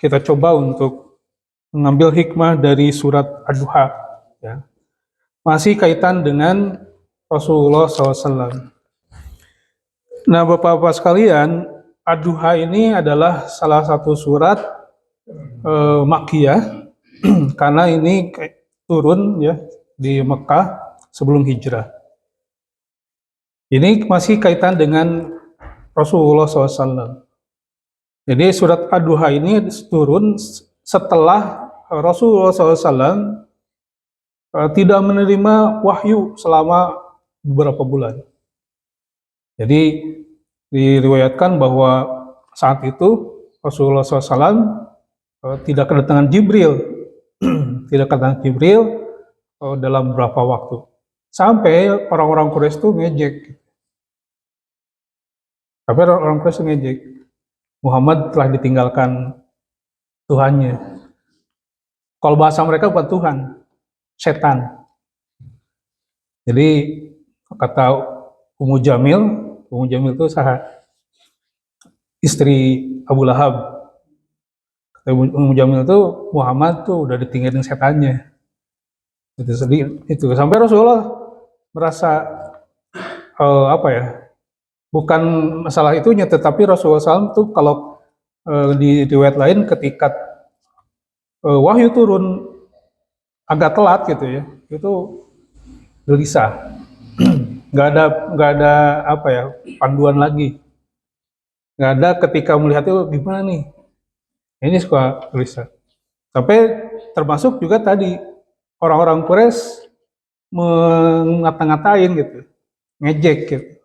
kita coba untuk mengambil hikmah dari surat Ad-Duha, ya. Masih kaitan dengan Rasulullah SAW. Nah, Bapak-Bapak sekalian, Ad-Duha ini adalah salah satu surat Makkiyah karena ini turun ya di Mekah sebelum hijrah. Ini masih kaitan dengan Rasulullah SAW. Jadi surat Ad-Duha ini turun setelah Rasulullah SAW tidak menerima wahyu selama beberapa bulan. Jadi diriwayatkan bahwa saat itu Rasulullah SAW tidak kedatangan Jibril, tidak kedatangan Jibril dalam beberapa waktu. Sampai orang-orang Quraisy itu ngejek. Tapi orang Quraisy ngejek. Muhammad telah ditinggalkan Tuhannya. Kalau bahasa mereka bukan Tuhan, setan. Jadi kata Ummu Jamil itu istri Abu Lahab. Kata Ummu Jamil itu Muhammad tuh udah ditinggalin setannya. Itu sampai Rasulullah merasa bukan masalah itunya, tetapi Rasulullah SAW tuh kalau di riwayat lain ketika wahyu turun agak telat gitu ya, itu gelisah, nggak ada panduan lagi, nggak ada ketika melihat itu gimana nih, ini suka gelisah. Sampai termasuk juga tadi orang-orang Quraisy mengata-ngatain gitu, ngejek gitu.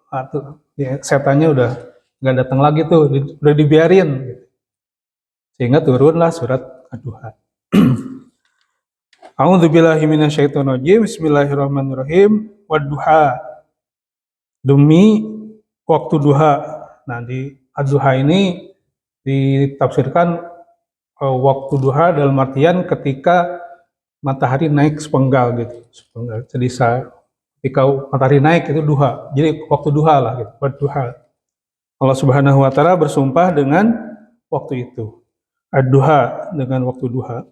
Setannya udah nggak datang lagi tuh, udah dibiarin gitu. Sehingga turunlah surat Ad-Duha. A'udzubillahi minasyaitonirrajim. Bismillahirrahmanirrahim. Wad-duha, demi waktu duha. Nah, di Ad-Duha ini ditafsirkan waktu duha dalam artian ketika matahari naik sepenggal gitu, sepenggal. Jadi ketika matahari naik itu duha, jadi waktu duha lah gitu, Ad-Duha. Allah Subhanahu Wa Taala bersumpah dengan waktu itu, Ad-Duha, dengan waktu duha.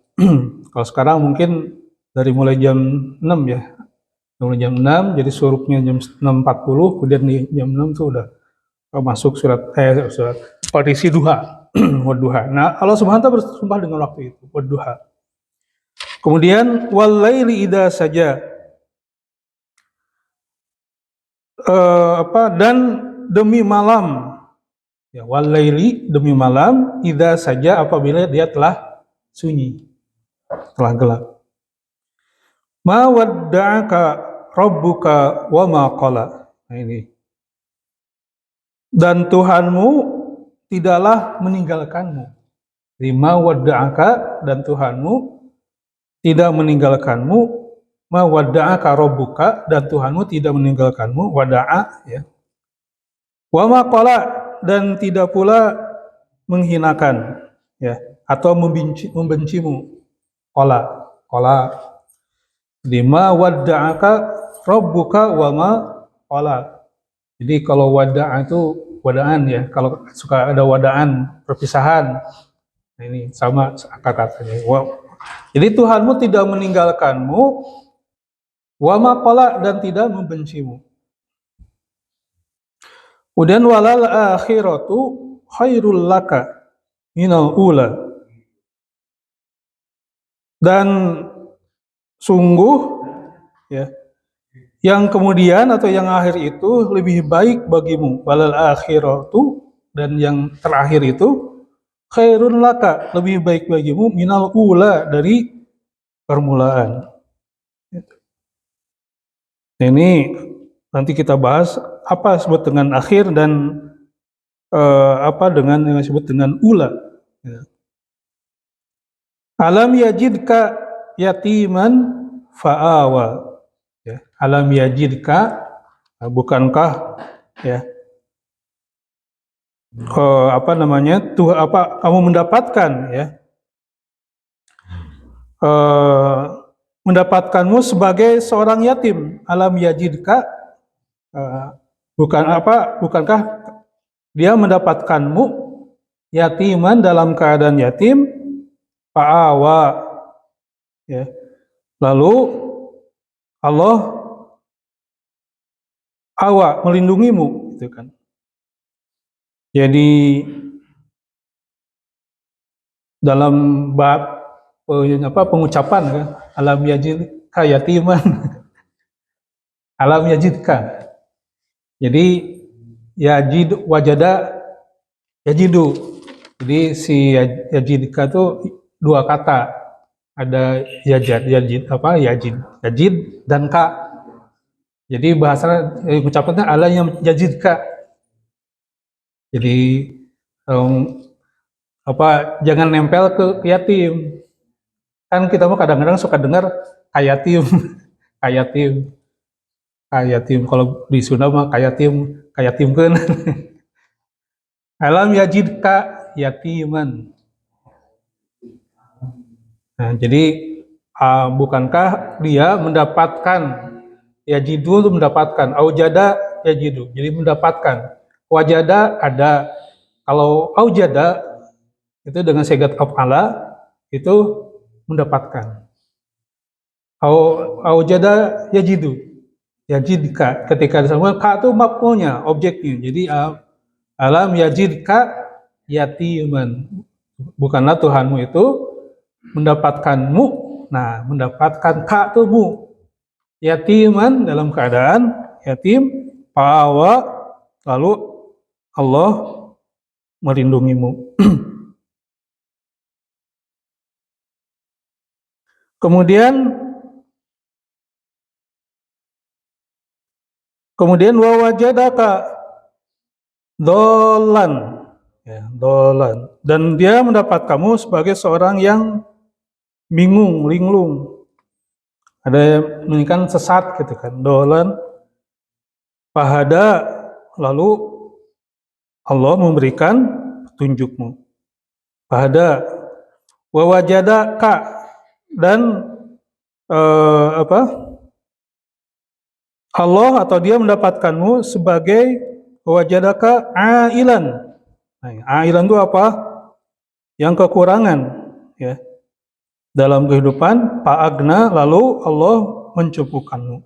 Kalau sekarang mungkin dari mulai jam 6 ya, mulai jam 6, jadi surupnya jam 6.40, kemudian di jam 6 itu udah masuk surat partisi duha, Wad-Duha. Nah, Allah Subhanahu Wa Taala bersumpah dengan waktu itu, Wad-Duha. Kemudian wal-laili idza saja, dan demi malam, ya, wal-laili, demi malam, idza saja, apabila dia telah sunyi, telah gelap. Ma wadda'aka rabbuka wa ma qala. Nah, ini. Dan Tuhanmu tidaklah meninggalkanmu. Ma wadda'aka, dan Tuhanmu tidak meninggalkanmu. Ma wadda'aka rabbuka, dan Tuhanmu tidak meninggalkanmu. Wada'a, ya. Wa ma qala, dan tidak pula menghinakan, ya, atau membencimu. Qala lima wadda'aka rabbuka wa ma qala. Jadi kalau wada'a itu wadaan ya, kalau suka ada wadaan perpisahan. Nah, ini sama kata-katanya. Jadi Tuhanmu tidak meninggalkanmu, wa ma qala, dan tidak membencimu. Kemudian walal akhiratu khairul laka minal ula. Dan sungguh, ya, yang kemudian atau yang akhir itu lebih baik bagimu. Walal akhiratu, dan yang terakhir itu khairun laka, lebih baik bagimu, minal ula, dari permulaan. Ini nanti kita bahas apa disebut dengan akhir dan apa dengan yang disebut dengan ula. Alam yajidka yatiman fa'awa. Ya, alam yajidka, bukankah, ya, kamu mendapatkan, ya, mendapatkanmu sebagai seorang yatim. Alam yajidka, bukankah dia mendapatkanmu yatiman, dalam keadaan yatim, fa'awa, ya. Lalu Allah awa melindungimu, gitu kan. Jadi dalam bab pengucapan kan, alam yajidka yatiman, alam yajidka. Jadi yajid wajada yajidu. Jadi si yajidka itu dua kata. Ada yajid dan ka. Jadi bahasa ucapannya ala yang yajidka. Jadi jangan nempel ke yatim. Kan kita mah kadang-kadang suka dengar kayatim, kayatim, kayatim. Kalau di Sunda mah kayatim, kayatimkeun. Alam yajidka yatiman. Nah, jadi bukankah dia mendapatkan yajidu itu mendapatkan, aujada yajidu, jadi mendapatkan. Wajada ada, kalau aujada itu dengan segat af'ala itu mendapatkan. Aujada yajidu, yajidka, ketika disebut ka itu maf'ulnya, objeknya. Jadi alam yajidka yatiman, bukanlah Tuhanmu itu mendapatkanmu, nah mendapatkan ka itu mu, yatiman dalam keadaan yatim, fa'awa, lalu Allah melindungimu. Kemudian wa wajadaka dolan, ya, dolan, dan dia mendapat kamu sebagai seorang yang bingung, linglung. Ada yang kan sesat gitu kan, dolan, fahada, lalu Allah memberikan petunjukmu. Fahada, wa wajadaka, dan Allah atau dia mendapatkanmu sebagai wajadaka ailan. Nah, ailan itu apa? Yang kekurangan, ya. Dalam kehidupan fa'agna, lalu Allah mencukupkanmu.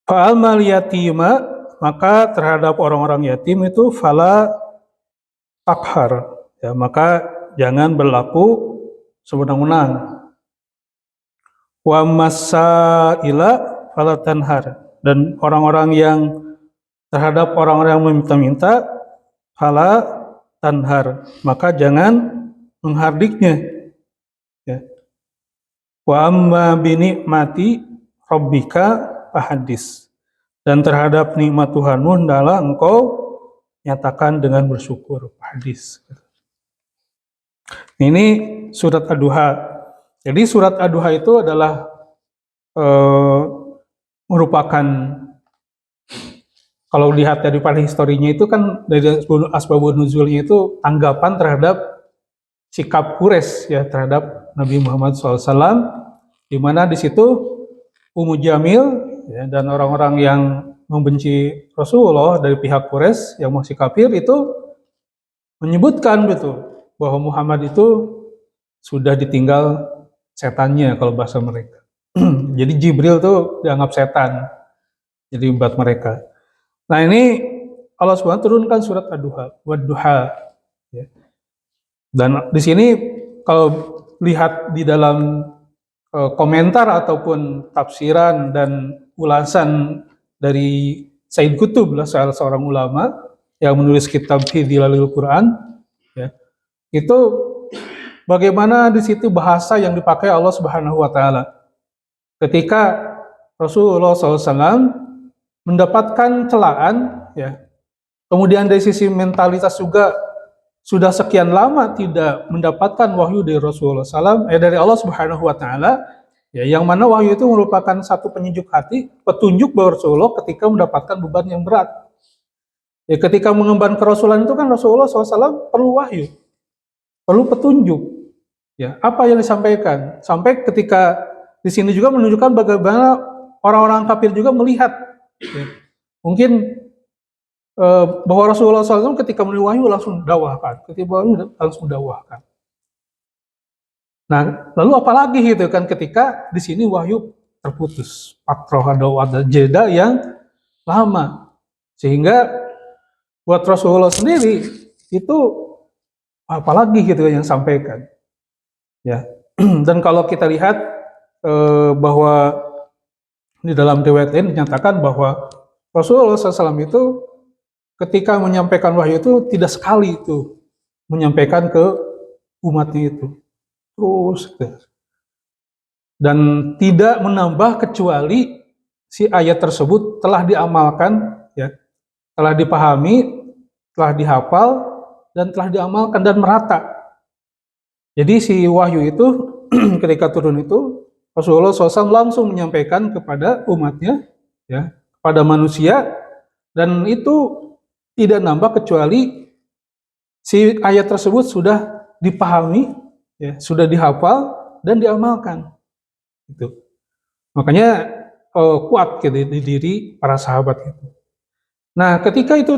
Fa'almal yatima, maka terhadap orang-orang yatim itu fala takhar, ya, maka jangan berlaku sewenang-wenang. Wa masaila fala tanhar, dan orang-orang yang terhadap orang-orang yang meminta-minta fala tanhar, maka jangan menghardiknya, ya. Wa amma binikmati rabbika fahadis, dan terhadap nikmat Tuhanmu hendaklah engkau nyatakan dengan bersyukur, hadis. Ini surat Ad-Duha. Jadi surat Ad-Duha itu adalah merupakan, kalau lihat dari pada historinya itu kan dari asbabun nuzulnya itu tanggapan terhadap sikap Quraisy, ya, terhadap Nabi Muhammad SAW, di mana di situ Ummu Jamil, ya, dan orang-orang yang membenci Rasulullah dari pihak Quraisy yang masih kafir itu menyebutkan gitu bahwa Muhammad itu sudah ditinggal setannya kalau bahasa mereka. Jadi Jibril tuh dianggap setan, jadi buat mereka. Nah ini Allah SWT turunkan surat Ad-Duha, Wad-Duha, ya. Dan di sini kalau lihat di dalam komentar ataupun tafsiran dan ulasan dari Said Qutb, salah seorang ulama yang menulis kitab Hidhilalil Quran, ya, itu bagaimana di situ bahasa yang dipakai Allah Subhanahu Wa Taala ketika Rasulullah SAW mendapatkan celaan, ya, kemudian dari sisi mentalitas juga sudah sekian lama tidak mendapatkan wahyu dari Rasulullah SAW, dari Allah Subhanahu Wa Taala, ya, yang mana wahyu itu merupakan satu penyejuk hati, petunjuk bahwa Rasulullah ketika mendapatkan beban yang berat. Ya, ketika mengemban kerasulan itu kan Rasulullah SAW perlu wahyu, perlu petunjuk. Ya, apa yang disampaikan? Sampai ketika di sini juga menunjukkan bagaimana orang-orang kafir juga melihat, ya, mungkin bahwa Rasulullah SAW ketika menerima wahyu langsung dakwahkan, ketika wahyu langsung dakwahkan. Nah, lalu apalagi gitu kan ketika di sini wahyu terputus, patroh ada jeda yang lama, sehingga buat Rasulullah sendiri itu apalagi gitu yang sampaikan, ya. Dan kalau kita lihat bahwa di dalam riwayat lain dinyatakan bahwa Rasulullah SAW itu ketika menyampaikan wahyu itu tidak sekali itu menyampaikan ke umatnya itu terus gitu. Dan tidak menambah kecuali si ayat tersebut telah diamalkan, ya, telah dipahami, telah dihafal, dan telah diamalkan dan merata. Jadi si wahyu itu ketika turun itu Rasulullah SAW langsung menyampaikan kepada umatnya, ya, kepada manusia, dan itu tidak nambah kecuali si ayat tersebut sudah dipahami, ya, sudah dihafal dan diamalkan. Itu makanya kuat gitu di diri para sahabat itu. Nah, ketika itu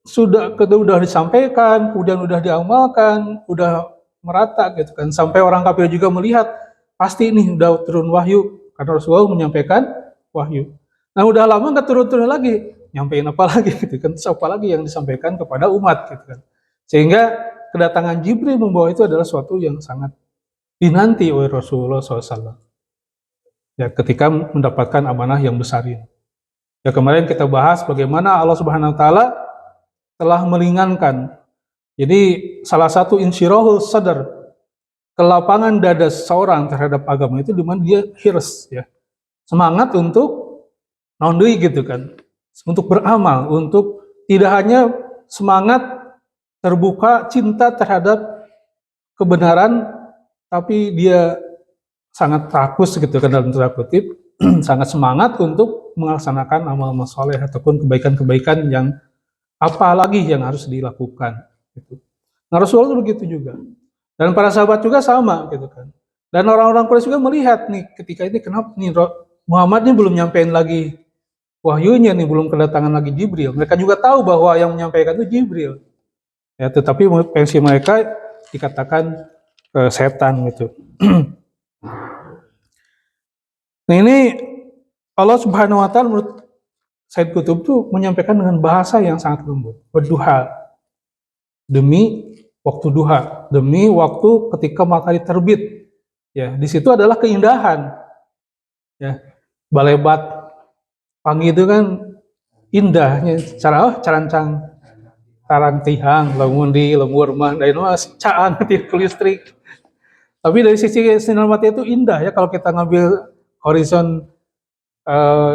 sudah disampaikan, kemudian sudah diamalkan, sudah merata gitu kan, sampai orang kafir juga melihat pasti ini udah turun wahyu karena Rasulullah menyampaikan wahyu. Nah, udah lama nggak turun-turun lagi, nyampein apa lagi gitu kan? Terus apa lagi yang disampaikan kepada umat gitu kan? Sehingga kedatangan Jibril membawa itu adalah suatu yang sangat dinanti oleh Rasulullah SAW. Ya, ketika mendapatkan amanah yang besar ini. Ya, kemarin kita bahas bagaimana Allah Subhanahu wa taala telah meringankan. Jadi salah satu insyirahul sadar, kelapangan dada seseorang terhadap agama itu di mana dia hirs, ya. Semangat untuk naundui gitu kan. Untuk beramal, untuk tidak hanya semangat terbuka cinta terhadap kebenaran, tapi dia sangat rakus gitu kan dalam tanda kutip, sangat semangat untuk melaksanakan amal-amal soleh ataupun kebaikan-kebaikan yang apalagi yang harus dilakukan. Gitu. Nah, Rasulullah begitu juga, dan para sahabat juga sama gitu kan. Dan orang-orang Quraisy juga melihat nih ketika ini kenapa nih Muhammad ini belum nyampein lagi wahyunya nih, belum kedatangan lagi Jibril. Mereka juga tahu bahwa yang menyampaikan itu Jibril. Ya, tetapi versi mereka dikatakan setan gitu. Nah, ini Allah Subhanahu wa taala menurut Said Qutb tuh menyampaikan dengan bahasa yang sangat lembut. Berduha, demi waktu duha, demi waktu ketika matahari terbit. Ya, di situ adalah keindahan. Ya, balebat pagi itu kan indahnya cara carancang tarang tihang lamun di lembur mah dari mas caan tiap listrik. Tapi dari sisi sinar matahari itu indah ya, kalau kita ngambil horizon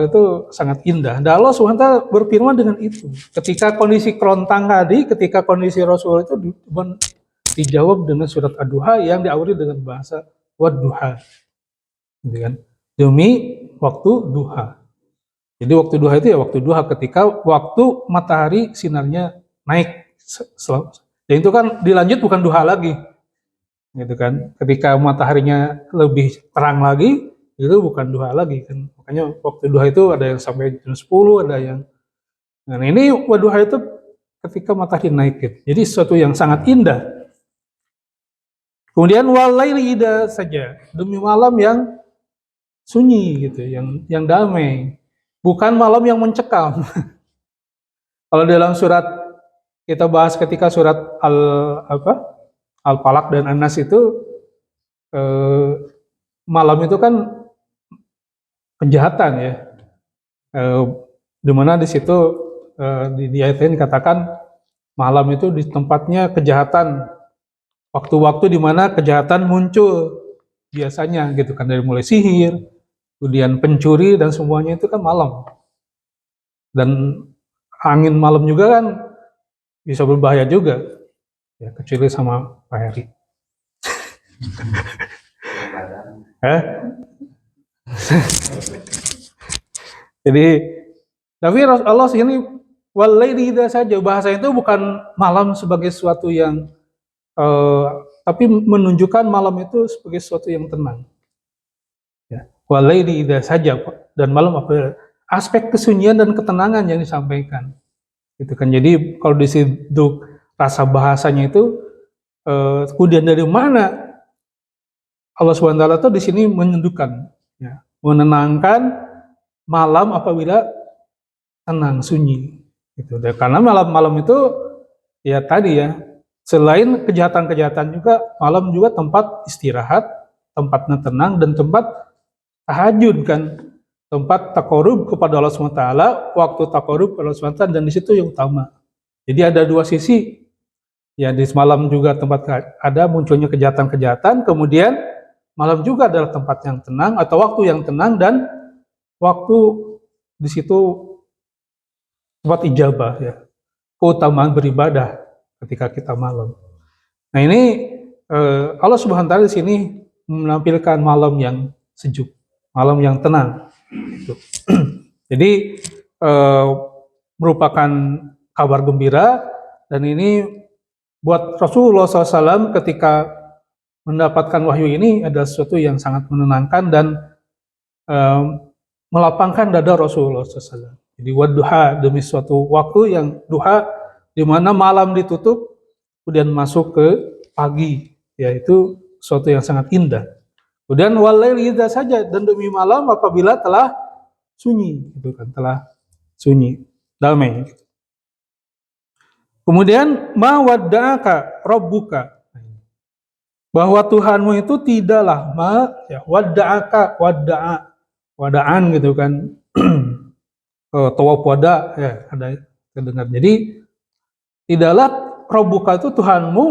itu sangat indah. Dan Allah SWT berfirman dengan itu. Ketika kondisi kerontang tadi, ketika kondisi Rasul itu dijawab dengan surat Ad-Duha yang diawali dengan bahasa Wad-Duha. Gitu kan? Demi waktu duha. Jadi waktu duha itu ya waktu duha ketika waktu matahari sinarnya naik. Dan itu kan dilanjut bukan duha lagi. Gitu kan? Ketika mataharinya lebih terang lagi, itu bukan duha lagi kan. Makanya waktu duha itu ada yang sampai jam 10, ada yang. Nah, ini duha itu ketika matahari naik gitu. Jadi sesuatu yang sangat indah. Kemudian walaili ida saja, demi malam yang sunyi gitu, yang damai. Bukan malam yang mencekam. Kalau dalam surat kita bahas ketika surat Al-Falaq dan An-Nas itu malam itu kan kejahatan ya, dimana di situ di ayat ini dikatakan malam itu di tempatnya kejahatan, waktu-waktu di mana kejahatan muncul biasanya gitu kan, dari mulai sihir, kemudian pencuri dan semuanya itu kan malam. Dan angin malam juga kan bisa berbahaya juga ya, kecuali sama Pak Heri. Jadi tapi Allah sini walaili saja, bahasa itu bukan malam sebagai sesuatu yang tapi menunjukkan malam itu sebagai sesuatu yang tenang. Ya. Walaili saja, dan malam apa? Aspek kesunyian dan ketenangan yang disampaikan. Gitu kan. Jadi kalau di situ rasa bahasanya itu kemudian dari mana Allah Subhanahu wa taala itu di sini menundukkan, ya, menenangkan malam apabila tenang, sunyi. Gitu. Dan karena malam-malam itu ya tadi ya, selain kejahatan-kejahatan juga malam juga tempat istirahat, tempatnya tenang dan tempat tahajud kan, tempat takarub kepada Allah Subhanahu wa taala, waktu takarub kepada Allah Subhanahu wa taala, dan di situ yang utama. Jadi ada dua sisi. Ya di semalam juga tempat ada munculnya kejahatan-kejahatan, kemudian malam juga adalah tempat yang tenang atau waktu yang tenang dan waktu di situ tempat ijabah ya, keutamaan beribadah ketika kita malam. Nah ini Allah Subhanahu wa taala di sini menampilkan malam yang sejuk, malam yang tenang. Gitu. Jadi merupakan kabar gembira, dan ini buat Rasulullah SAW ketika mendapatkan wahyu ini adalah sesuatu yang sangat menenangkan dan melapangkan dada Rasulullah SAW. Jadi wadduha, demi suatu waktu yang duha, di mana malam ditutup kemudian masuk ke pagi, yaitu sesuatu yang sangat indah. Kemudian walaili idza saja, dan demi malam apabila telah sunyi, gitu kan, telah sunyi, damai. Kemudian ma wadda'aka rabbuka, bahwa Tuhanmu itu tidaklah wadda'aka, wada'an gitu kan, tawaf wada ya, ada terdengar. Jadi tidaklah rabbuka itu Tuhanmu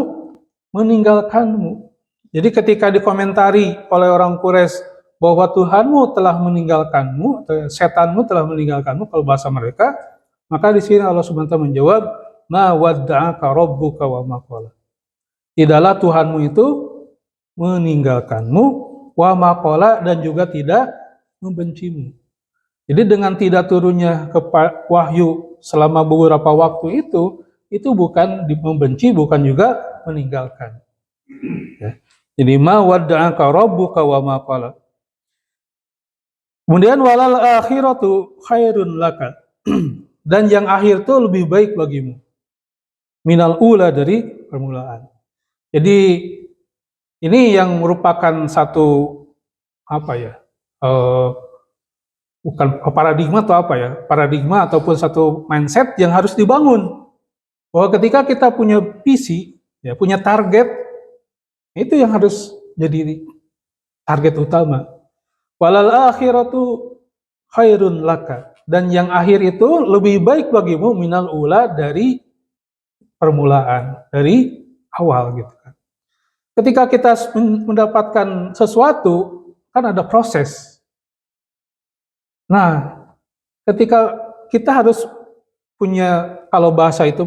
meninggalkanmu. Jadi ketika dikomentari oleh orang Quraisy bahwa Tuhanmu telah meninggalkanmu, atau setanmu telah meninggalkanmu kalau bahasa mereka, maka di sini Allah Subhanahu wa taala menjawab, ma wadda'aka rabbuka wa ma qala. Tidaklah Tuhanmu itu meninggalkanmu, wa ma qala, dan juga tidak membencimu. Jadi dengan tidak turunnya wahyu selama beberapa waktu itu bukan membenci, bukan juga meninggalkan. Ya. Jadi ma wadda'aka rabbuka wa ma qala. Kemudian walal akhiratu khairun laka. Dan yang akhir itu lebih baik bagimu. Minal ula, dari permulaan. Jadi ini yang merupakan satu bukan paradigma atau paradigma ataupun satu mindset yang harus dibangun, bahwa ketika kita punya visi, ya, punya target, itu yang harus jadi target utama. Walal akhiratu khairun laka, dan yang akhir itu lebih baik bagimu minal ula, dari permulaan, dari awal gitu kan. Ketika kita mendapatkan sesuatu kan ada proses. Nah, ketika kita harus punya, kalau bahasa itu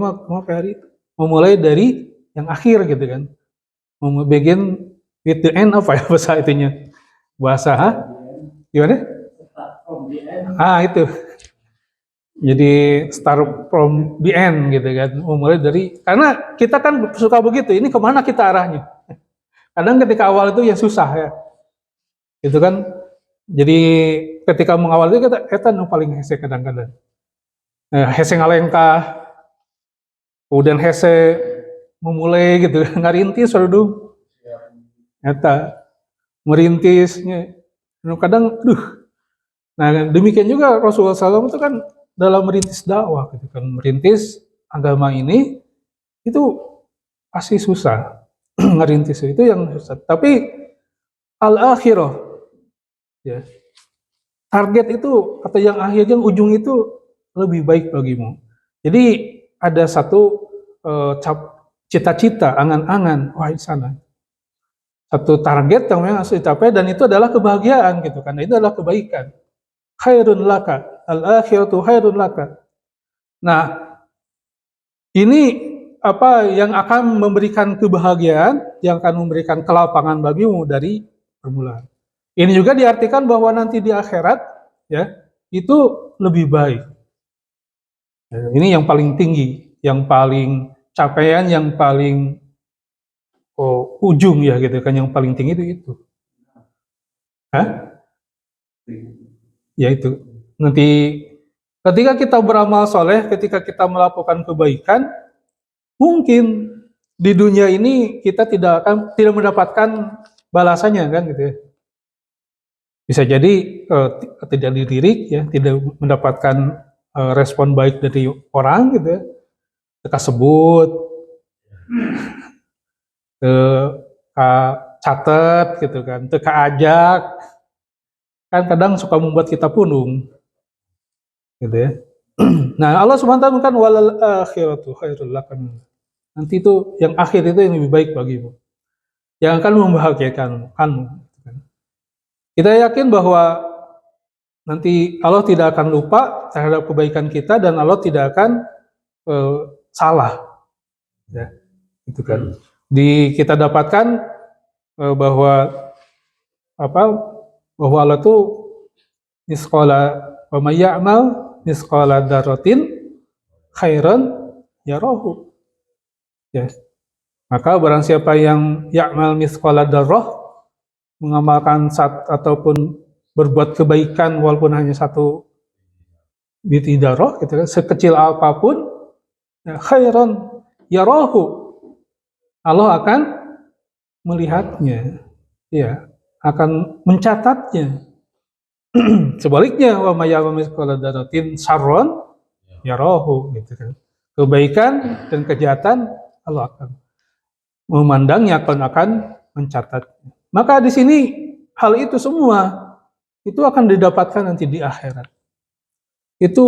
memulai dari yang akhir gitu kan. Begin with the end, apa ya bahasa itunya? Bahasa gimana? Itu. Jadi start from the end gitu kan, mulai dari, karena kita kan suka begitu, ini kemana kita arahnya. Kadang ketika awal itu yang susah ya, gitu kan. Jadi ketika mengawal itu kita yang paling hese kadang-kadang. Hese ngalengkah, kemudian hese memulai gitu, ngarintis waduh, eta merintisnya, kadang, Nah demikian juga Rasulullah SAW itu kan dalam merintis dakwah gitu kan, merintis agama ini itu pasti susah. Ngerintis itu yang susah, tapi al-akhirah, ya, target itu atau yang akhir, yang ujung itu lebih baik bagimu. Jadi ada satu cita-cita, angan-angan, wah di sana satu target yang memang harus dicapai, dan itu adalah kebahagiaan gitu kan, itu adalah kebaikan. Khairun laka, al-akhiratu khairun laka. Nah, ini apa yang akan memberikan kebahagiaan, yang akan memberikan kelapangan bagimu dari permulaan. Ini juga diartikan bahwa nanti di akhirat, ya, itu lebih baik. Ini yang paling tinggi, yang paling capaian, yang paling ujung ya gitu kan, yang paling tinggi itu. Ya itu. Nanti ketika kita beramal soleh, ketika kita melakukan kebaikan, mungkin di dunia ini kita tidak mendapatkan balasannya kan gitu ya. Bisa jadi tidak dilirik ya, tidak mendapatkan respon baik dari orang gitu ya. Kita sebut, catet gitu kan, teka ajak, kan kadang suka membuat kita punung gitu ya. Nah, Allah SWT kan walal akhiratu khairul lakum. Nanti itu yang akhir itu yang lebih baik bagimu. Yang akan membahagiakan kamu. Kita yakin bahwa nanti Allah tidak akan lupa terhadap kebaikan kita dan Allah tidak akan salah. Ya, itu kan. Kita dapatkan bahwa Allah itu misqala wa may ya'mal misqala dzarratin khairan yarahu. Ya. Maka barang siapa yang ya'mal misqala dzarrah, mengamalkan ataupun berbuat kebaikan walaupun hanya satu biti dzarrah gitu kan, sekecil apapun, ya, khairan yarahu, Allah akan melihatnya, ya, akan mencatatnya. Sebaliknya, wa may ya'mal mithqala dzarratin syarran yarahu, gitu kan. Kebaikan dan kejahatan Allah akan memandangnya, akan mencatatnya. Maka di sini hal itu semua itu akan didapatkan nanti di akhirat. Itu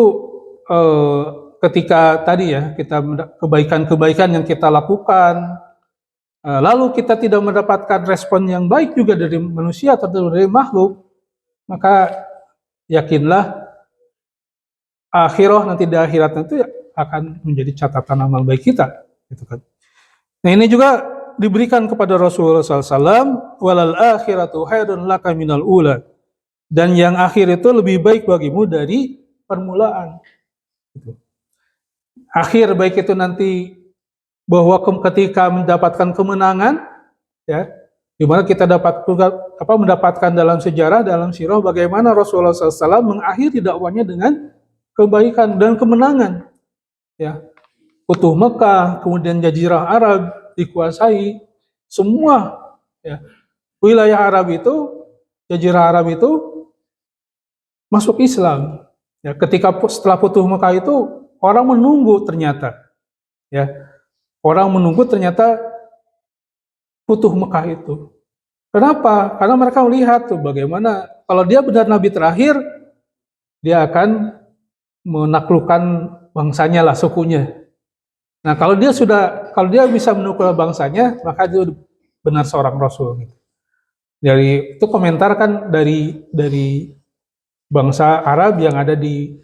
ketika tadi ya kita kebaikan-kebaikan yang kita lakukan, lalu kita tidak mendapatkan respon yang baik juga dari manusia atau dari makhluk, maka yakinlah akhirah nanti di akhirat itu akan menjadi catatan amal baik kita, gitu kan. Nah, ini juga diberikan kepada Rasulullah SAW, walal akhiratu khairun laka minal ula, dan yang akhir itu lebih baik bagimu dari permulaan. Gitu. Akhir baik itu nanti bahwa ketika mendapatkan kemenangan, ya, dimana kita mendapatkan dalam sejarah, dalam sirah bagaimana Rasulullah SAW mengakhiri dakwanya dengan kebaikan dan kemenangan, ya, Futuh Mekah, kemudian Jazirah Arab dikuasai, semua ya, wilayah Arab itu, Jazirah Arab itu masuk Islam. Ya, setelah Futuh Mekah itu orang menunggu ternyata, ya, orang menunggu ternyata Futuh Mekah itu. Kenapa? Karena mereka melihat tuh bagaimana kalau dia benar Nabi terakhir, dia akan menaklukkan bangsanya lah, sukunya. Nah, kalau dia bisa menaklukkan bangsanya, maka dia benar seorang Rasul. Itu komentar kan dari bangsa Arab yang ada di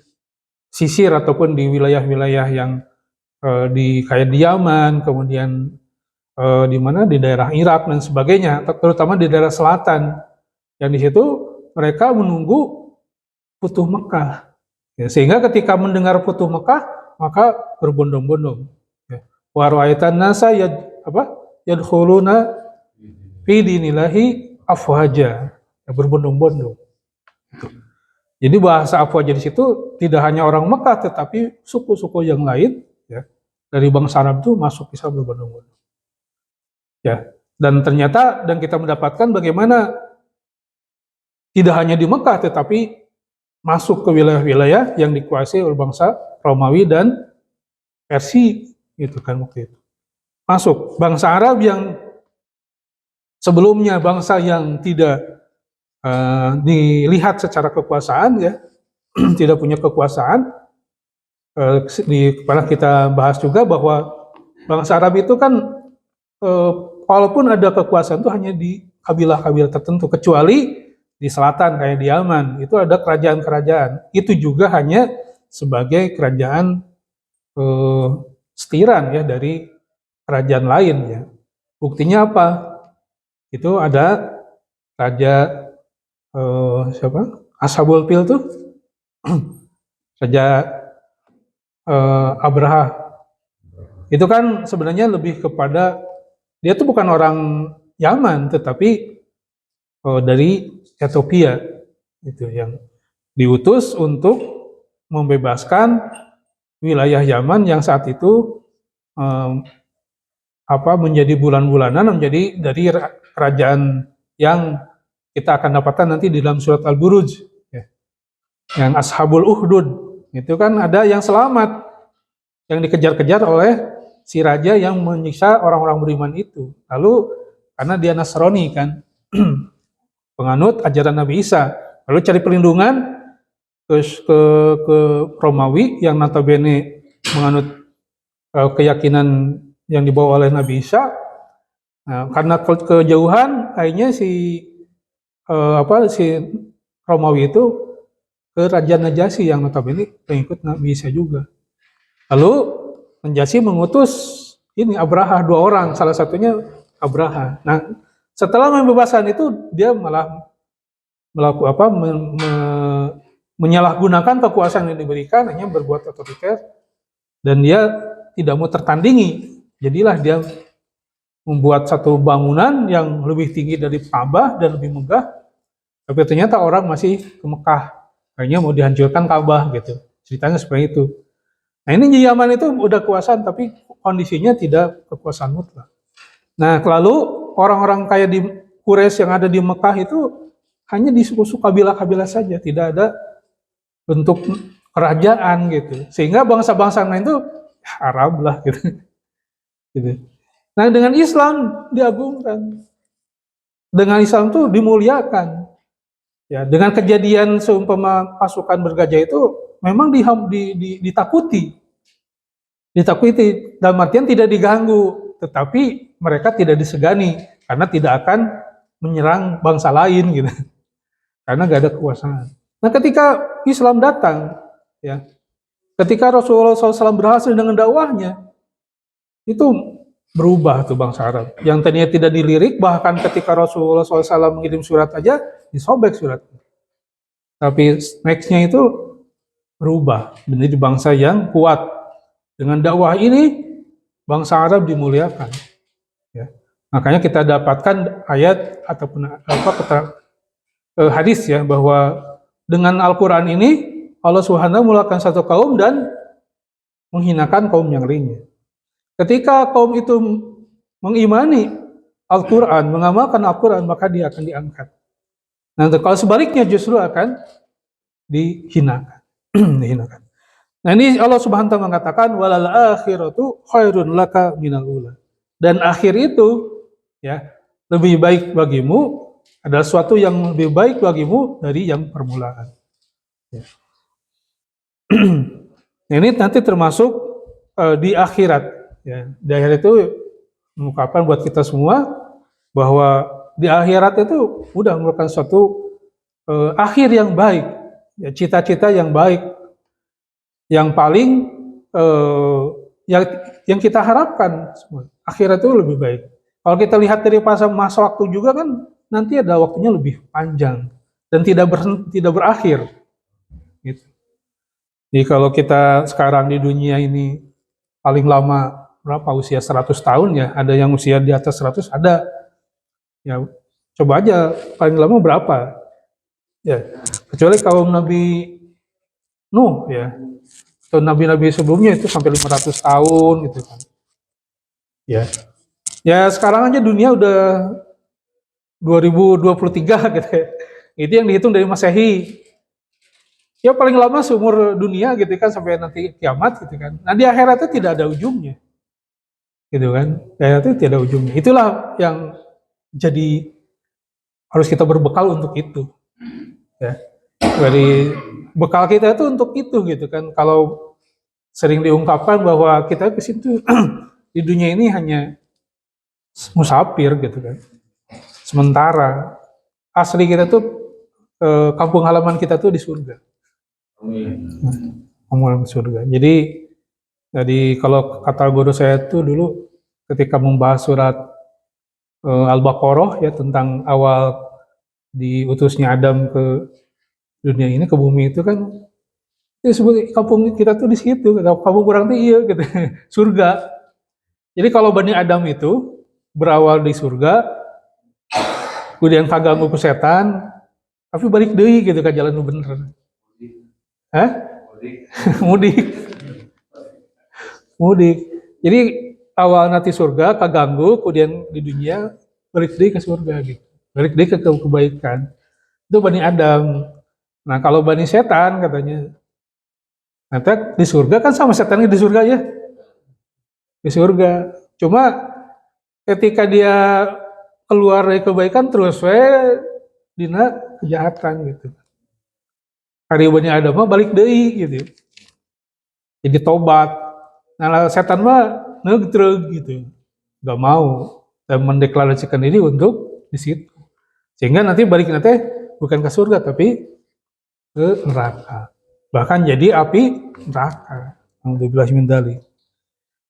sisir ataupun di wilayah-wilayah yang kayak di Yaman, kemudian di mana di daerah Irak dan sebagainya, terutama di daerah selatan. Yang di situ mereka menunggu Futuh Mekah. Ya, sehingga ketika mendengar Futuh Mekah, maka berbondong-bondong. Ya. Wa ra'aitan nasa yadkhuluna fi dinillahi afwaja. Ya, berbondong-bondong. Jadi bahasa afwaja di situ tidak hanya orang Mekah, tetapi suku-suku yang lain, ya, dari bangsa Arab itu masuk Islam berbondong-bondong. Ya, dan ternyata kita mendapatkan bagaimana tidak hanya di Mekah, tetapi masuk ke wilayah-wilayah yang dikuasai oleh bangsa Romawi dan Persia, gitu kan waktu itu. Masuk bangsa Arab yang sebelumnya bangsa yang tidak dilihat secara kekuasaan, ya, tidak punya kekuasaan. Pernah kita bahas juga bahwa bangsa Arab itu kan walaupun ada kekuasaan itu hanya di kabilah-kabilah tertentu, kecuali di selatan kayak di Yaman, itu ada kerajaan-kerajaan. Itu juga hanya sebagai kerajaan setiran ya dari kerajaan lain ya. Buktinya apa? Itu ada raja Ashabul Fil tuh, raja Abraha. Itu kan sebenarnya lebih kepada dia tuh bukan orang Yaman, tetapi dari Ethiopia, itu yang diutus untuk membebaskan wilayah Yaman yang saat itu menjadi bulan-bulanan menjadi dari kerajaan yang kita akan dapatkan nanti di dalam surat Al-Buruj, ya. Yang Ashabul Uhdud, itu kan ada yang selamat, yang dikejar-kejar oleh si raja yang menyiksa orang-orang beriman itu. Lalu karena dia Nasrani kan, penganut ajaran Nabi Isa, lalu cari perlindungan ke Romawi yang notabene menganut keyakinan yang dibawa oleh Nabi Isa. Nah, karena kejauhan, akhirnya si Romawi itu ke Raja Najasyi yang notabene pengikut Nabi Isa juga. Lalu Najasyi mengutus ini Abraha, 2 orang, salah satunya Abraha. Nah, setelah membebaskan itu dia malah menyalahgunakan kekuasaan yang diberikan, hanya berbuat otoriter, dan dia tidak mau tertandingi. Jadilah dia membuat satu bangunan yang lebih tinggi dari Ka'bah dan lebih megah, tapi ternyata orang masih ke Mekah, akhirnya mau dihancurkan Ka'bah gitu. Ceritanya seperti itu. Nah, ini di Yaman itu udah kekuasaan, tapi kondisinya tidak kekuasaan mutlak. Nah, lalu orang-orang kaya di Quraisy yang ada di Mekah itu hanya di suku-suku kabilah-kabilah saja, tidak ada bentuk kerajaan gitu. Sehingga bangsa-bangsa lain itu ya, Arab lah gitu. Gitu. Nah, dengan Islam diagungkan. Dengan Islam itu dimuliakan. Ya, dengan kejadian seumpama pasukan bergajah itu memang ditakuti. Ditakuti, dalam artian tidak diganggu, tetapi mereka tidak disegani karena tidak akan menyerang bangsa lain gitu. Karena gak ada kekuasaan. Nah, ketika Islam datang, ya, ketika Rasulullah SAW berhasil dengan dakwahnya, itu berubah tuh bangsa Arab. Yang tadinya tidak dilirik, bahkan ketika Rasulullah SAW mengirim surat aja, disobek suratnya. Tapi nextnya itu berubah menjadi bangsa yang kuat. Dengan dakwah ini, bangsa Arab dimuliakan. Ya. Makanya kita dapatkan ayat ataupun hadis ya, bahwa dengan Al-Quran ini Allah Subhanahu memuliakan satu kaum dan menghinakan kaum yang lainnya. Ketika kaum itu mengimani Al-Quran, mengamalkan Al-Quran, maka dia akan diangkat. Nah, kalau sebaliknya justru akan dihinakan. Dihinakan. Nah, ini Allah Subhanahu wa taala mengatakan walal akhiratu khairun laka minal ula. Dan akhir itu ya lebih baik bagimu, adalah sesuatu yang lebih baik bagimu dari yang permulaan. Ya. Ini nanti termasuk di akhirat. Ya. Di akhirat itu mengungkapkan buat kita semua bahwa di akhirat itu udah merupakan suatu akhir yang baik, ya, cita-cita yang baik, yang paling yang kita harapkan semua. Akhirat itu lebih baik. Kalau kita lihat dari masa waktu juga kan nanti ada waktunya lebih panjang dan tidak berakhir. Gitu. Jadi kalau kita sekarang di dunia ini paling lama berapa, usia 100 tahun ya, ada yang usia di atas 100 ada. Ya, coba aja paling lama berapa. Ya, kecuali kaum Nabi Nuh ya, atau nabi-nabi sebelumnya itu sampai 500 tahun gitu kan. Ya. Ya sekarang aja dunia udah 2023 gitu ya. Itu yang dihitung dari Masehi. Ya paling lama seumur dunia gitu kan, sampai nanti kiamat gitu kan. Nah, di akhirat itu tidak ada ujungnya. Gitu kan. Di akhirat itu tidak ada ujungnya. Itulah yang jadi harus kita berbekal untuk itu. Ya. Dari bekal kita itu untuk itu gitu kan. Kalau sering diungkapkan bahwa kita ke situ di dunia ini hanya musafir gitu kan. Sementara asli kita tuh kampung halaman kita tuh di surga. Kampung halaman surga. Jadi kalau kata guru saya tuh dulu ketika membahas surat Al-Baqarah ya, tentang awal diutusnya Adam ke dunia ini, ke bumi itu kan disebut kampung kita tuh di situ, kampung kurang tuh iya gitu, surga. Jadi kalau Bani Adam itu berawal di surga, kemudian kaganggu ku setan, tapi balik deui gitu ke jalan nu bener. Hah? Mudik. Mudik. Jadi awal nanti surga kaganggu, kemudian di dunia balik deui ke surga gitu. balik deh ke kebaikan. Itu Bani Adam. Nah kalau Bani Setan katanya, nanti di surga kan sama setannya di surga ya, di surga. Cuma ketika dia keluar dari kebaikan terus dina kejahatan gitu. Hari Bani Adam mah balik deui gitu. Jadi tobat. Nah setan mah neutreg gitu, nggak mau dan mendeklarasikan diri untuk di situ. Sehingga nanti balik nanti bukan ke surga tapi ke neraka. Bahkan jadi api neraka. Alhamdulillah min dzalik.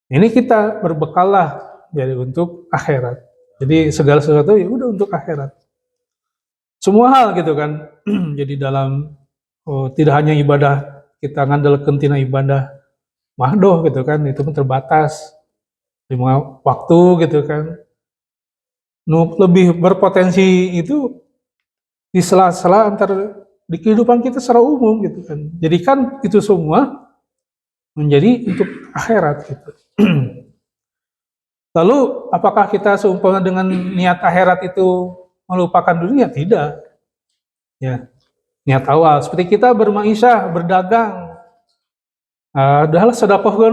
Ini kita berbekallah jadi untuk akhirat. Jadi segala sesuatu ya udah untuk akhirat. Semua hal gitu kan. Jadi dalam tidak hanya ibadah kita ngandalkeun tina ibadah mahdoh gitu kan, itu pun terbatas. Lima waktu gitu kan. Lebih berpotensi itu di sela-sela antar di kehidupan kita secara umum gitu kan. Jadikan itu semua menjadi untuk akhirat gitu. Lalu apakah kita seumpama dengan niat akhirat itu melupakan dunia? Tidak. Ya, niat awal seperti kita bermaisha, berdagang. Adalah sedekah kan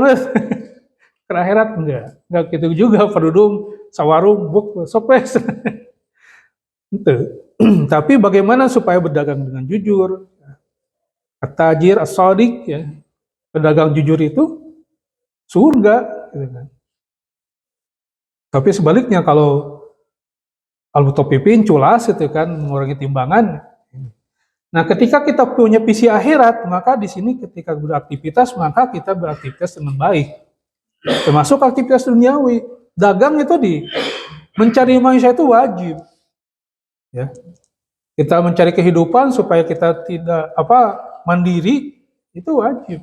ke akhirat enggak gitu juga perudung sawarung buk sopes. Itu. Tapi bagaimana supaya berdagang dengan jujur? At-tajir as-shadiq ya. Pedagang jujur itu surga gitu kan. Tapi sebaliknya kalau al-mutaffifin culas itu kan mengurangi timbangan. Nah, ketika kita punya visi akhirat, maka di sini ketika beraktivitas maka kita beraktivitas dengan baik. Termasuk aktivitas duniawi. Dagang itu mencari manusia itu wajib. Ya. Kita mencari kehidupan supaya kita tidak mandiri itu wajib.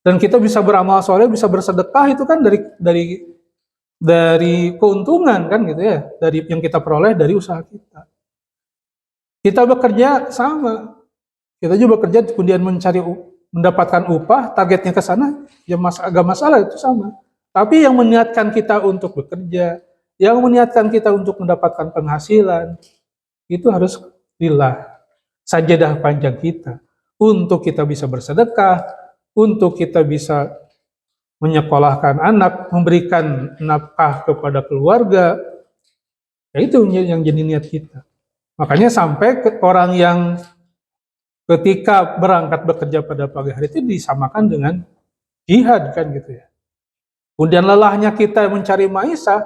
Dan kita bisa beramal soleh, bisa bersedekah itu kan dari keuntungan kan gitu ya, dari yang kita peroleh dari usaha kita. Kita bekerja sama, kita juga bekerja kemudian mendapatkan upah, targetnya ke sana, ya agak masalah itu sama. Tapi yang meniatkan kita untuk bekerja, yang meniatkan kita untuk mendapatkan penghasilan, itu harus lillah, sajadah panjang kita, untuk kita bisa bersedekah, untuk kita bisa menyekolahkan anak, memberikan nafkah kepada keluarga, ya itu yang jadi niat kita. Makanya sampai orang yang ketika berangkat bekerja pada pagi hari itu disamakan dengan jihad kan gitu ya. Kemudian lelahnya kita mencari maisha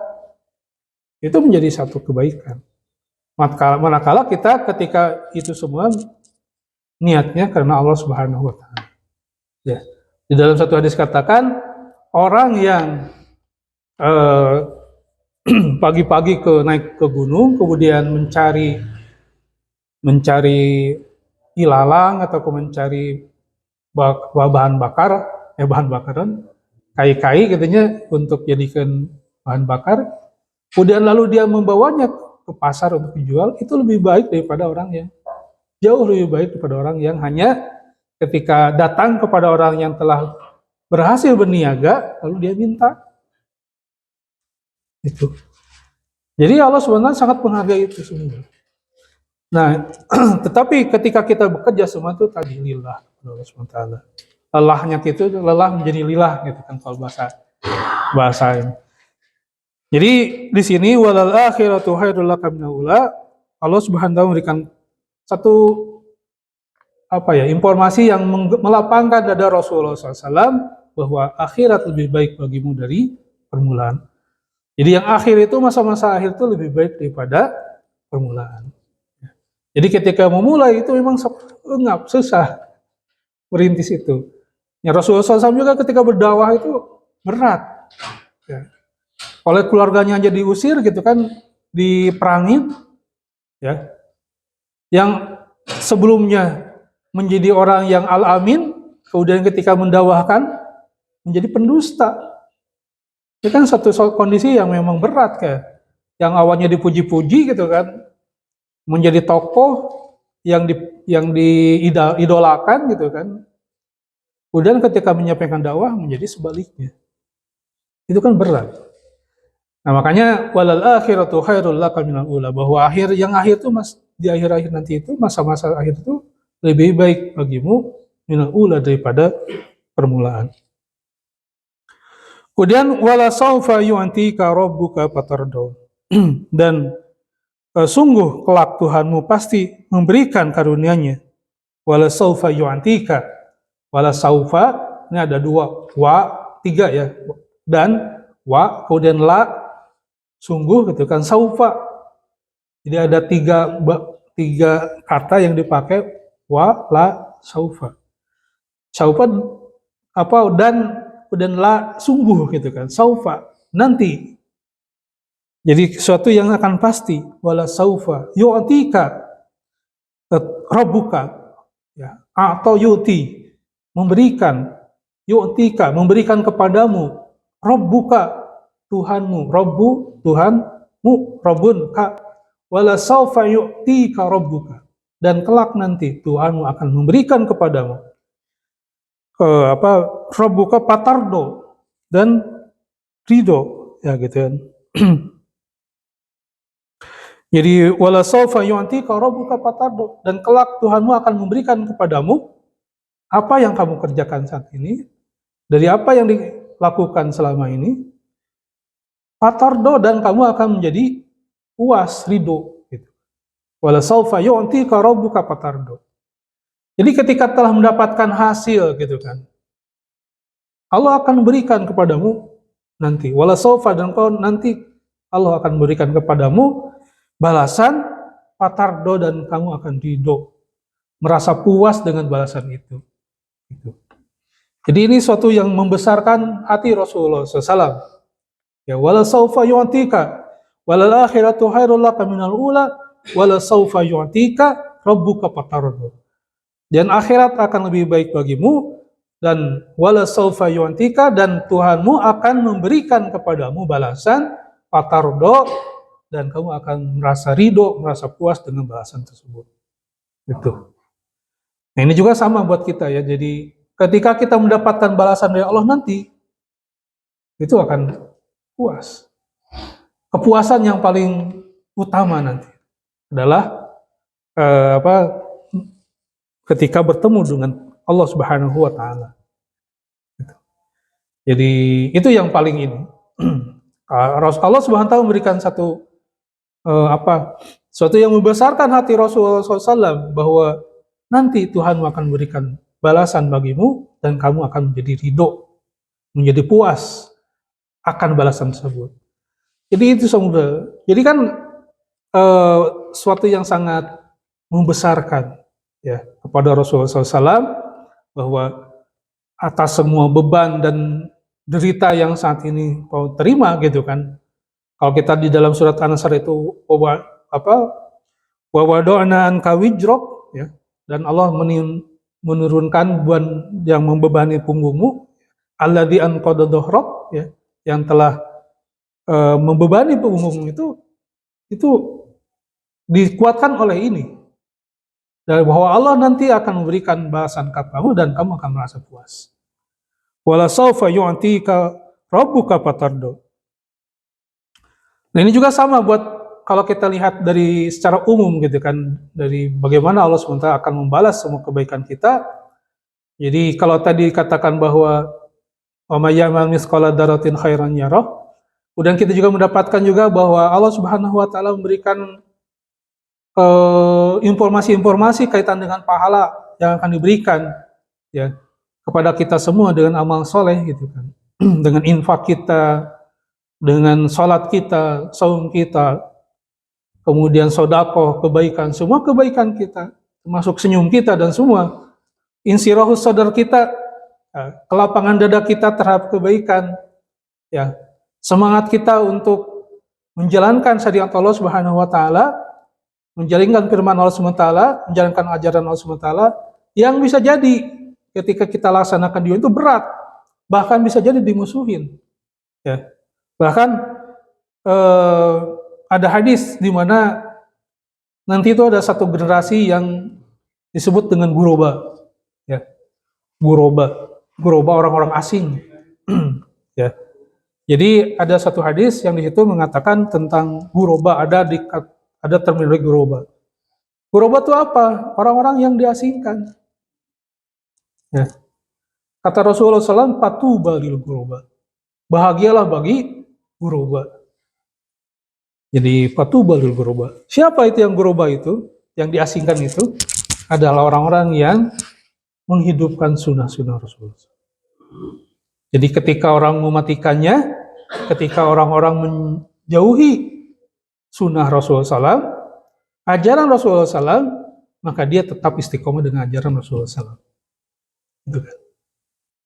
itu menjadi satu kebaikan. Manakala kita ketika itu semua niatnya karena Allah Subhanahu wa taala. Ya. Di dalam satu hadis katakan orang yang pagi-pagi naik ke gunung kemudian mencari ilalang atau mencari bahan bakaran kai-kai katanya untuk jadikan bahan bakar, kemudian lalu dia membawanya ke pasar untuk dijual, itu lebih baik daripada orang yang jauh lebih baik daripada orang yang hanya ketika datang kepada orang yang telah berhasil berniaga lalu dia minta itu. Jadi Allah sebenarnya sangat menghargai itu semua. Nah, tetapi ketika kita bekerja semua itu tadi lillah Allah SWT. Lelahnya itu lelah menjadi lillah gitu kan kalau bahasa ini. Jadi di sini walal akhiratu khairul laka minal ula. Allah Subhanahu wa taala memberikan satu informasi yang melapangkan dada Rasulullah SAW bahwa akhirat lebih baik bagimu dari permulaan. Jadi yang akhir itu masa-masa akhir itu lebih baik daripada permulaan. Jadi ketika memulai itu memang susah merintis itu. Ya Rasulullah SAW juga ketika berdakwah itu berat. Ya. Oleh keluarganya aja diusir gitu kan, diperangin. Ya. Yang sebelumnya menjadi orang yang al-amin, kemudian ketika mendakwahkan menjadi pendusta. Itu kan satu kondisi yang memang berat kayak. Yang awalnya dipuji-puji gitu kan, menjadi tokoh yang diidolakan gitu kan. Kemudian ketika menyampaikan dakwah menjadi sebaliknya. Itu kan berat. Nah, makanya walal akhiratu khairul laka minal ula, bahwa yang akhir itu di akhir-akhir nanti itu, masa-masa akhir itu lebih baik bagimu minal ula, daripada permulaan. Kemudian wala saufa yu'tika rabbuka fatardo. Dan sungguh kelak Tuhanmu pasti memberikan karunia-Nya. Wala saufa yu'tika. Wala saufa, ini ada dua, tiga ya. Dan kemudian sungguh gitu kan, saufa. Jadi ada tiga kata yang dipakai, saufa. Saufa dan sungguh gitu kan, saufa, nanti. Jadi sesuatu yang akan pasti, wala saufa yu'tika rabbuka, ya, atau yu'ti, memberikan, yu'tika, memberikan kepadamu, rabbuka, Tuhanmu, rabbu, Tuhanmu, rabbun ka, wala saufa yu'tika rabbuka, dan kelak nanti Tuhanmu akan memberikan kepadamu rabbuka patardo, dan ridho, ya gitu kan. Jadi wala saufa yu'tika rabbuka fatardo, dan kelak Tuhanmu akan memberikan kepadamu apa yang kamu kerjakan saat ini, dari apa yang dilakukan selama ini, fatardo, dan kamu akan menjadi puas, ridho gitu. Wala saufa yu'tika rabbuka fatardo. Jadi ketika telah mendapatkan hasil gitu kan, Allah akan memberikan kepadamu nanti, wala saufa, dan kau nanti Allah akan memberikan kepadamu balasan fatardo, dan kamu akan ridho, merasa puas dengan balasan itu. Gitu. Jadi ini suatu yang membesarkan hati Rasulullah SAW. Ya, wala saufa yu'tika, walal akhiratu khairul laka minal ula, wala saufa yu'tika rabbuka fatardo. Dan akhirat akan lebih baik bagimu, dan wala saufa yu'tika, dan Tuhanmu akan memberikan kepadamu balasan fatardo, dan kamu akan merasa ridho, merasa puas dengan balasan tersebut. Itu. Nah, ini juga sama buat kita ya. Jadi ketika kita mendapatkan balasan dari Allah nanti, itu akan puas. Kepuasan yang paling utama nanti adalah ketika bertemu dengan Allah Subhanahu wa Ta'ala. Gitu. Jadi itu yang paling ini. Allah Subhanahu wa Ta'ala memberikan sesuatu yang membesarkan hati Rasulullah SAW, bahwa nanti Tuhan akan memberikan balasan bagimu, dan kamu akan menjadi ridho, menjadi puas akan balasan tersebut. Jadi itu semua. Jadi kan sesuatu yang sangat membesarkan ya kepada Rasulullah SAW, bahwa atas semua beban dan derita yang saat ini kau terima gitu kan. Kalau kita di dalam surat An-Nasr itu wa wada'na anka wijrak, ya, dan Allah menurunkan beban yang membebani punggungmu, alladzi anqadha dhahrak, ya, yang telah membebani punggungmu, itu dikuatkan oleh ini, dan bahwa Allah nanti akan memberikan balasan kamu, dan kamu akan merasa puas. Wala saufa yu'tika rabbuka fatardo. Nah, ini juga sama buat kalau kita lihat dari secara umum gitu kan, dari bagaimana Allah SWT akan membalas semua kebaikan kita. Jadi kalau tadi katakan bahwa wa may ya'mal mithqala dzarratin khairan yarah, kemudian kita juga mendapatkan juga bahwa Allah Subhanahu wa Ta'ala memberikan informasi-informasi kaitan dengan pahala yang akan diberikan ya kepada kita semua dengan amal soleh gitu kan, dengan infak kita, dengan sholat kita, saum kita, kemudian sodakoh, kebaikan, semua kebaikan kita, termasuk senyum kita dan semua, insirahus sadar kita, kelapangan dada kita terhadap kebaikan, ya, semangat kita untuk menjalankan syariat Allah Subhanahu wa Ta'ala, menjalankan firman Allah Subhanahu wa Ta'ala, menjalankan ajaran Allah Subhanahu wa Ta'ala, yang bisa jadi ketika kita laksanakan dia itu berat, bahkan bisa jadi dimusuhin, ya. Bahkan ada hadis di mana nanti itu ada satu generasi yang disebut dengan guroba, ya, guroba orang-orang asing, ya, Jadi ada satu hadis yang di situ mengatakan tentang guroba, ada terminologi guroba. Guroba itu apa? Orang-orang yang diasingkan. Ya. Kata Rasulullah SAW, patuba lil guroba. Bahagialah bagi guroba. Jadi patuba lil guroba. Siapa itu yang guroba itu? Yang diasingkan itu adalah orang-orang yang menghidupkan sunnah-sunnah Rasulullah. Jadi ketika orang mematikannya, ketika orang-orang menjauhi sunnah Rasulullah SAW, ajaran Rasulullah SAW, maka dia tetap istiqomah dengan ajaran Rasulullah SAW. Gitu kan.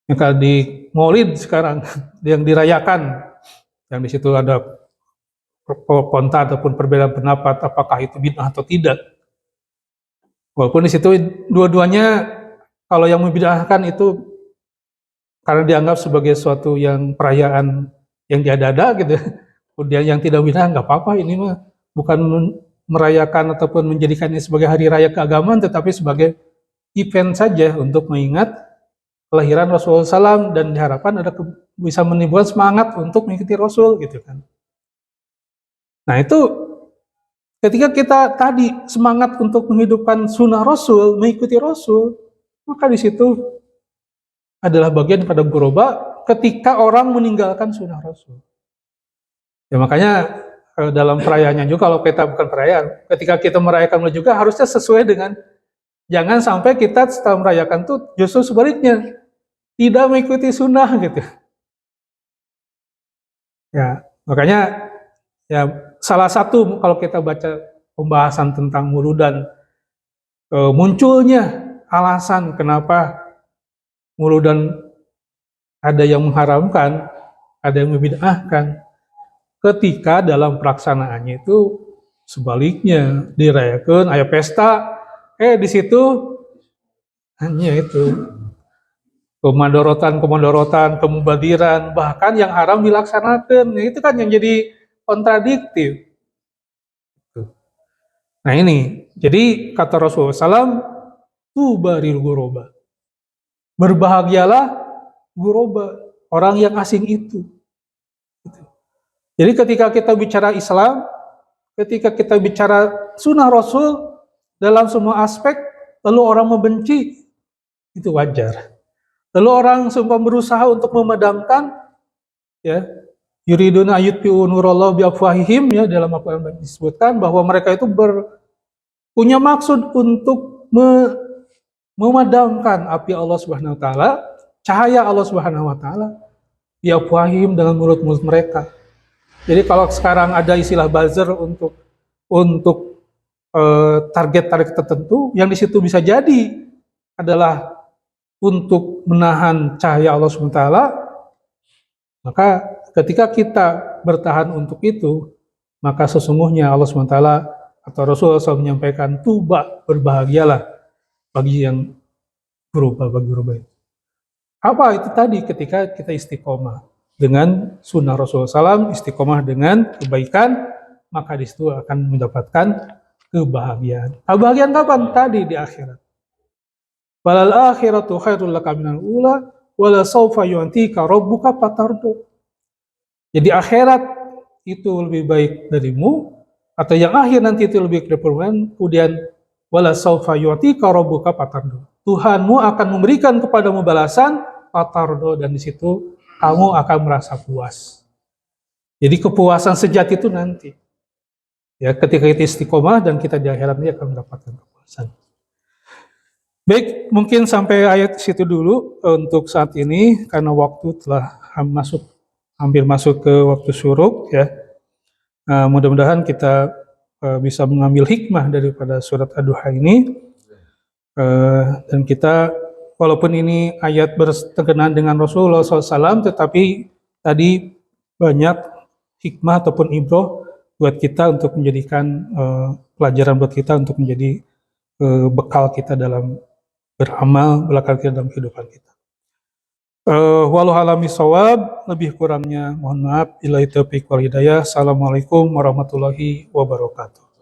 Maka di Maulid sekarang yang dirayakan, yang di situ ada kontra ataupun perbedaan pendapat apakah itu bid'ah atau tidak. Walaupun di situ dua-duanya kalau yang membid'ahkan itu karena dianggap sebagai suatu yang perayaan yang diada-ada gitu. Kemudian yang tidak bid'ah nggak apa-apa, ini mah bukan merayakan ataupun menjadikannya sebagai hari raya keagamaan, tetapi sebagai event saja untuk mengingat kelahiran Rasulullah SAW dan diharapkan bisa menimbulkan semangat untuk mengikuti Rasul gitu kan. Nah itu ketika kita tadi semangat untuk menghidupkan sunnah Rasul, mengikuti Rasul, maka di situ adalah bagian pada guroba ketika orang meninggalkan sunnah Rasul. Ya makanya dalam perayaannya juga, kalau kita bukan perayaan, ketika kita merayakan juga harusnya sesuai dengan, jangan sampai kita setelah merayakan tuh justru sebaliknya, tidak mengikuti sunnah gitu. Ya makanya ya salah satu kalau kita baca pembahasan tentang muludan, munculnya alasan kenapa muludan ada yang mengharamkan, ada yang membid'ahkan, ketika dalam pelaksanaannya itu sebaliknya dirayakan, ayo pesta, di situ hanya itu kemandorotan, kemubadiran, bahkan yang haram dilaksanakan, itu kan yang jadi kontradiktif. Nah ini, jadi kata Rasulullah SAW, tubaril guroba, berbahagialah guroba, orang yang asing itu. Jadi ketika kita bicara Islam, ketika kita bicara sunnah Rasul dalam semua aspek, lalu orang membenci, itu wajar. Lalu orang sumpah berusaha untuk memadamkan, ya, yuriduna yutfi'u nurallah biafwahihim, ya, dalam apa yang disebutkan bahwa mereka itu punya maksud untuk memadamkan api Allah Subhanahu wa taala, cahaya Allah Subhanahu wa taala biafwahihim, dengan mulut-mulut mereka. Jadi kalau sekarang ada istilah buzzer untuk target-target tertentu, yang di situ bisa jadi adalah untuk menahan cahaya Allah SWT, maka ketika kita bertahan untuk itu, maka sesungguhnya Allah SWT atau Rasulullah SAW menyampaikan, tuba, berbahagialah bagi yang berubah, itu. Apa itu tadi? Ketika kita istiqomah dengan sunnah Rasulullah SAW, istiqomah dengan kebaikan, maka di situ akan mendapatkan kebahagiaan. Kebahagiaan kapan? Tadi di akhirat. Walal akhiratu khairul laka minal ula wala sawfa yu'tika rabbuka fatardu. Jadi akhirat itu lebih baik darimu, atau yang akhir nanti itu lebih baik darimu. Kemudian wala sawfa yu'tika rabbuka fatardu. Tuhanmu akan memberikan kepadamu balasan fatardu, dan di situ kamu akan merasa puas. Jadi kepuasan sejati itu nanti. Ya, ketika kita istiqomah dan kita di akhirat ini akan mendapatkan kepuasan. Baik, mungkin sampai ayat situ dulu untuk saat ini, karena waktu telah hampir masuk ke waktu syuruk, ya. Mudah-mudahan kita bisa mengambil hikmah daripada surat Ad-Duha ini, dan kita, walaupun ini ayat berkenaan dengan Rasulullah SAW, tetapi tadi banyak hikmah ataupun ibrah buat kita untuk menjadikan pelajaran buat kita untuk menjadi bekal kita dalam beramal, belakang kita dalam kehidupan kita. Walau alami shawab, lebih kurangnya mohon maaf. Ilahi taufiq wal hidayah. Assalamualaikum warahmatullahi wabarakatuh.